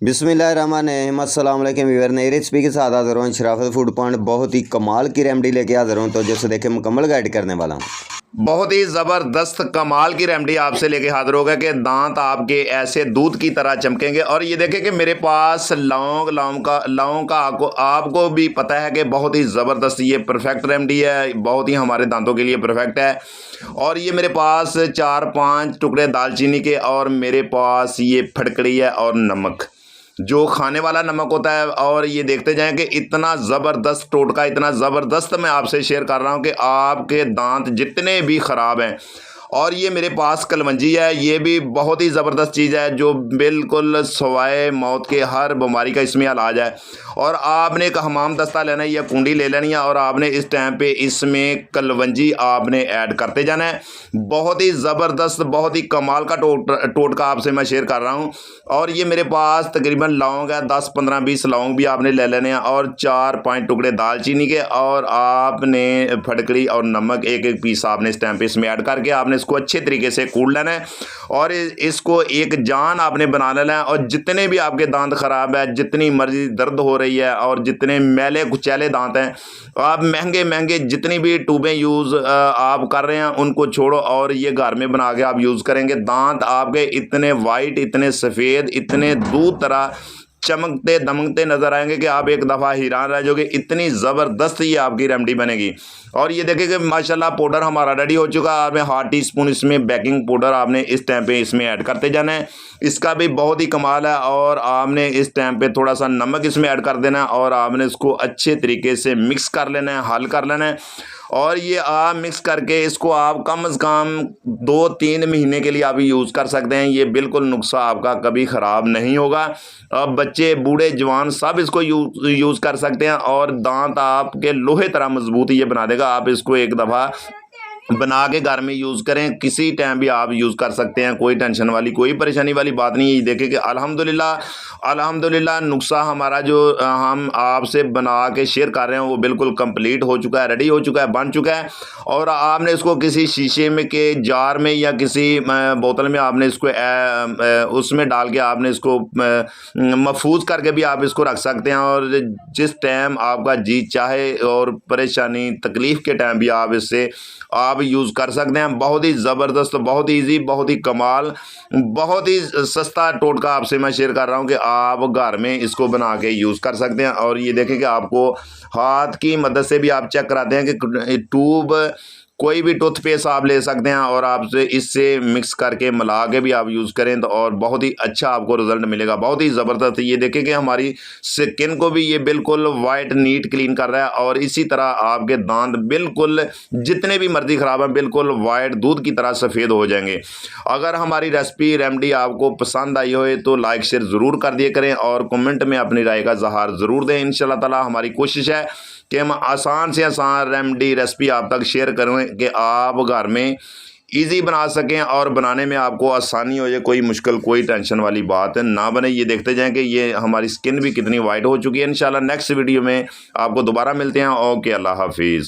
बिस्मिल्लाहिर्रहमानिर्रहीम। अस्सलाम वालेकुम व्यूअर, नई रेसिपी के साथ हाज़िर हूँ। शराफत फूड पॉइंट बहुत ही कमाल की रेमडी लेके हाज़िर हूँ, तो जैसे देखें मुकम्मल गाइड करने वाला हूँ। बहुत ही ज़बरदस्त कमाल की रेमडी आपसे लेके हाजिर हो गया कि दांत आपके ऐसे दूध की तरह चमकेंगे। और ये देखें कि मेरे पास लौंग का आपको भी पता है कि बहुत ही ज़बरदस्त ये परफेक्ट रेमडी है, बहुत ही हमारे दांतों के लिए परफेक्ट है। और ये मेरे पास 4-5 टुकड़े दालचीनी के, और मेरे पास ये फटकड़ी है और नमक, जो खाने वाला नमक होता है। और ये देखते जाएं कि इतना ज़बरदस्त टोटका, इतना ज़बरदस्त मैं आपसे शेयर कर रहा हूं कि आपके दांत जितने भी ख़राब हैं। और ये मेरे पास कलवंजी है, ये भी बहुत ही ज़बरदस्त चीज़ है, जो बिल्कुल सवाए मौत के हर बीमारी का इसमें इलाज है। और आपने एक हमाम दस्ता लेना है या कुंडी ले लेनी है, और आपने इस टाइम पे इसमें कलवंजी आपने ऐड करते जाना है। बहुत ही ज़बरदस्त, बहुत ही कमाल का टोटका आपसे मैं शेयर कर रहा हूँ। और ये मेरे पास तकरीबन लौंग है, 10-15-20 लौंग भी आपने ले लेने हैं, और 4-5 टुकड़े दालचीनी के, और आपने फटकड़ी और नमक एक पीस आपने इस टाइम पे इसमें ऐड करके आपने इसको अच्छे तरीके से कूट लेना है। और इसको एक जान आपने बना लेना है। और जितने भी आपके दांत खराब है, जितनी मर्जी दर्द हो रही है, और जितने मैले कुचैले दांत हैं, आप महंगे जितनी भी ट्यूबें यूज़ आप कर रहे हैं उनको छोड़ो, और ये घर में बना के आप यूज़ करेंगे। दांत आपके इतने वाइट, इतने सफ़ेद, इतने दूध तरह चमकते दमकते नजर आएंगे कि आप एक दफ़ा हैरान रह जाओगे। इतनी ज़बरदस्त ये आपकी रेमडी बनेगी। और ये देखें कि माशाल्लाह पाउडर हमारा रेडी हो चुका है। आपने 1/2 टीस्पून इसमें बेकिंग पाउडर आपने इस टाइम पे इसमें ऐड करते जाना है, इसका भी बहुत ही कमाल है। और आपने इस टाइम पे थोड़ा सा नमक इसमें ऐड कर देना है, और आपने इसको अच्छे तरीके से मिक्स कर लेना है, हल कर लेना है। और ये आप मिक्स करके इसको आप कम से कम 2-3 महीने के लिए आप यूज़ कर सकते हैं। ये बिल्कुल नुस्खा आपका कभी ख़राब नहीं होगा। अब बच्चे बूढ़े जवान सब इसको यूज़ कर सकते हैं, और दांत आपके लोहे तरह मजबूत ये बना देगा। आप इसको एक दफ़ा बना के घर में यूज़ करें, किसी टाइम भी आप यूज़ कर सकते हैं, कोई टेंशन वाली कोई परेशानी वाली बात नहीं है। ये देखें कि अल्हम्दुलिल्लाह नुस्खा हमारा जो हम आपसे बना के शेयर कर रहे हैं वो बिल्कुल कंप्लीट हो चुका है, रेडी हो चुका है, बन चुका है। और आपने इसको किसी शीशे में के जार में या किसी बोतल में आपने इसको उसमें डाल के आपने इसको महफूज करके भी आप इसको रख सकते हैं। और जिस टाइम आपका जी चाहे और परेशानी तकलीफ़ के टाइम भी आप इससे आप यूज़ कर सकते हैं। बहुत ही ज़बरदस्त, बहुत ही ईजी, बहुत ही कमाल, बहुत ही सस्ता टोटका आपसे मैं शेयर कर रहा हूं कि आप घर में इसको बना के यूज़ कर सकते हैं। और ये देखें कि आपको हाथ की मदद से भी आप चेक कराते हैं कि ट्यूब कोई भी टूथपेस्ट आप ले सकते हैं, और आपसे इससे मिक्स करके मिला के भी आप यूज़ करें तो और बहुत ही अच्छा आपको रिजल्ट मिलेगा, बहुत ही ज़बरदस्त। ये देखें कि हमारी स्किन को भी ये बिल्कुल वाइट नीट क्लीन कर रहा है, और इसी तरह आपके दांत बिल्कुल जितने भी मर्जी ख़राब हैं बिल्कुल वाइट दूध की तरह सफ़ेद हो जाएंगे। अगर हमारी रेसिपी आपको पसंद आई हो तो लाइक शेयर ज़रूर कर दिया करें, और कमेंट में अपनी राय का इज़हार ज़रूर दें। इंशाल्लाह ताला हमारी कोशिश है कि हम आसान से आसान रेसिपी आप तक शेयर करें कि आप घर में इजी बना सकें, और बनाने में आपको आसानी हो जाए, कोई मुश्किल कोई टेंशन वाली बात ना बने। ये देखते जाएं कि ये हमारी स्किन भी कितनी वाइट हो चुकी है। इंशाल्लाह नेक्स्ट वीडियो में आपको दोबारा मिलते हैं। ओके, अल्लाह हाफिज़।